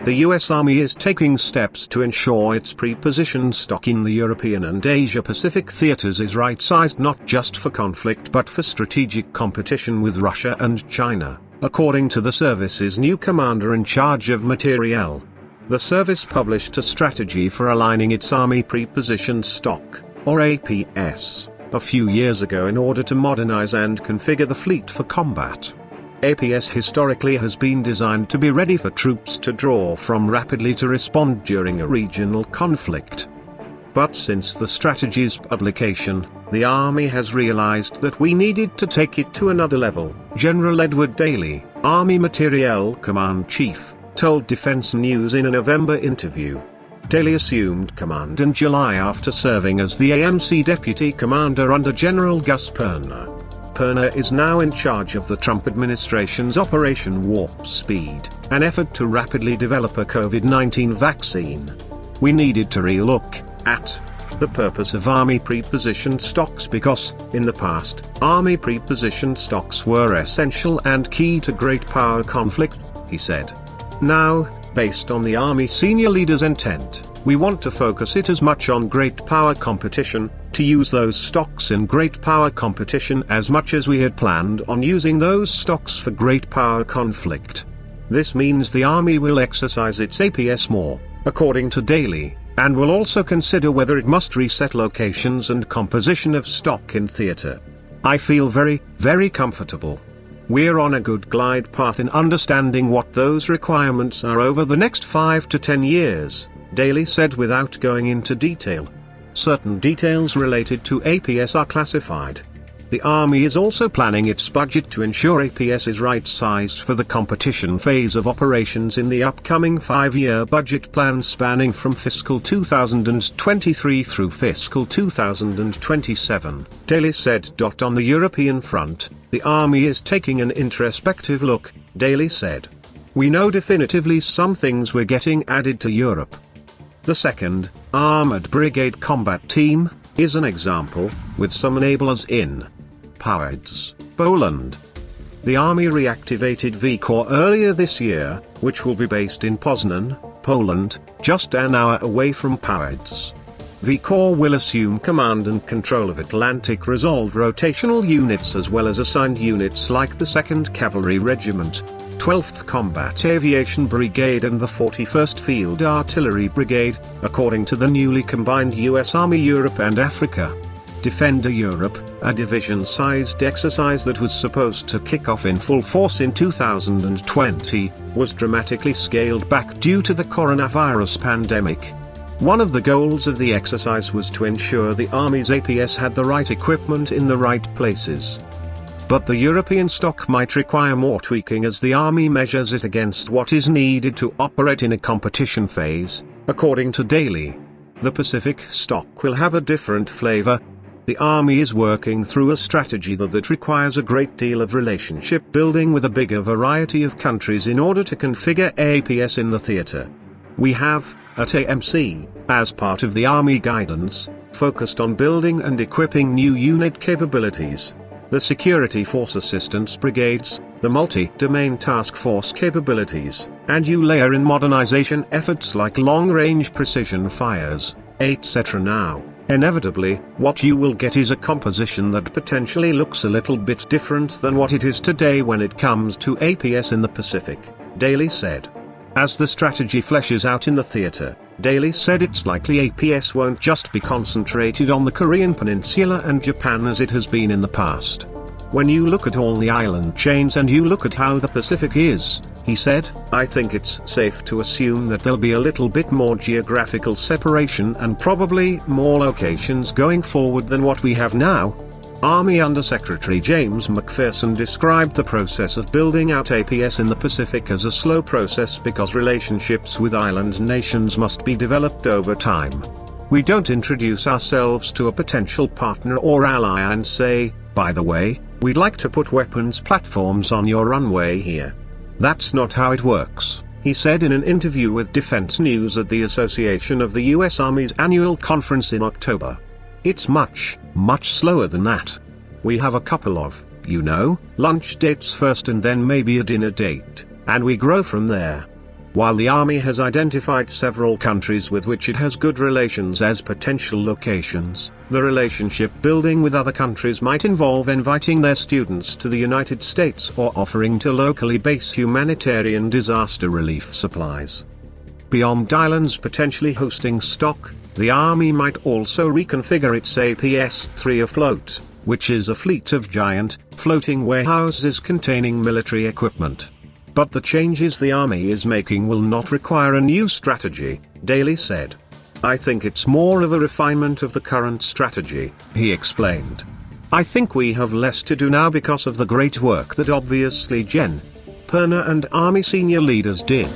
The US Army is taking steps to ensure its pre-positioned stock in the European and Asia-Pacific theaters is right-sized not just for conflict but for strategic competition with Russia and China, according to the service's new commander in charge of Materiel. The service published a strategy for aligning its Army pre-positioned stock, or APS, a few years ago in order to modernize and configure the fleet for combat. APS historically has been designed to be ready for troops to draw from rapidly to respond during a regional conflict. But since the strategy's publication, the Army has realized that we needed to take it to another level. General Edward Daly, Army Materiel Command Chief, told Defense News in a November interview. Daly assumed command in July after serving as the AMC Deputy Commander under General Gus Perna. Perna is now in charge of the Trump administration's Operation Warp Speed, an effort to rapidly develop a COVID-19 vaccine. We needed to re-look at the purpose of Army pre-positioned stocks because, in the past, Army pre-positioned stocks were essential and key to great power conflict, he said. Now, based on the Army senior leaders' intent, we want to focus it as much on great power competition, to use those stocks in great power competition as much as we had planned on using those stocks for great power conflict. This means the Army will exercise its APS more, according to Daly, and will also consider whether it must reset locations and composition of stock in theater. I feel very, very comfortable. We're on a good glide path in understanding what those requirements are over the next 5 to 10 years, Daly said without going into detail. Certain details related to APS are classified. The Army is also planning its budget to ensure APS is right-sized for the competition phase of operations in the upcoming 5-year budget plan spanning from fiscal 2023 through fiscal 2027, Daly said. On the European front, the Army is taking an introspective look, Daly said. We know definitively some things we're getting added to Europe. The 2nd Armored Brigade Combat Team is an example, with some enablers in Powice, Poland. The Army reactivated V Corps earlier this year, which will be based in Poznan, Poland, just an hour away from Powice. V Corps will assume command and control of Atlantic Resolve rotational units as well as assigned units like the 2nd Cavalry Regiment, 12th Combat Aviation Brigade and the 41st Field Artillery Brigade, according to the newly combined US Army Europe and Africa. Defender Europe, a division-sized exercise that was supposed to kick off in full force in 2020, was dramatically scaled back due to the coronavirus pandemic. One of the goals of the exercise was to ensure the Army's APS had the right equipment in the right places. But the European stock might require more tweaking as the Army measures it against what is needed to operate in a competition phase, according to Daly. The Pacific stock will have a different flavor. The Army is working through a strategy that requires a great deal of relationship building with a bigger variety of countries in order to configure APS in the theater. We have, at AMC, as part of the Army guidance, focused on building and equipping new unit capabilities. The Security Force Assistance Brigades, the multi-domain task force capabilities, and you layer in modernization efforts like long-range precision fires, etc. Now, inevitably, what you will get is a composition that potentially looks a little bit different than what it is today when it comes to APS in the Pacific, Daly said. As the strategy fleshes out in the theater, Daly said it's likely APS won't just be concentrated on the Korean Peninsula and Japan as it has been in the past. When you look at all the island chains and you look at how the Pacific is, he said, I think it's safe to assume that there'll be a little bit more geographical separation and probably more locations going forward than what we have now. Army Undersecretary James McPherson described the process of building out APS in the Pacific as a slow process because relationships with island nations must be developed over time. We don't introduce ourselves to a potential partner or ally and say, by the way, we'd like to put weapons platforms on your runway here. That's not how it works, he said in an interview with Defense News at the Association of the U.S. Army's annual conference in October. It's much, much slower than that. We have a couple of, lunch dates first and then maybe a dinner date, and we grow from there. While the Army has identified several countries with which it has good relations as potential locations, the relationship building with other countries might involve inviting their students to the United States or offering to locally base humanitarian disaster relief supplies. Beyond islands potentially hosting stock, the Army might also reconfigure its APS-3 afloat, which is a fleet of giant, floating warehouses containing military equipment. But the changes the Army is making will not require a new strategy, Daly said. I think it's more of a refinement of the current strategy, he explained. I think we have less to do now because of the great work that obviously Gen. Perna and Army senior leaders did.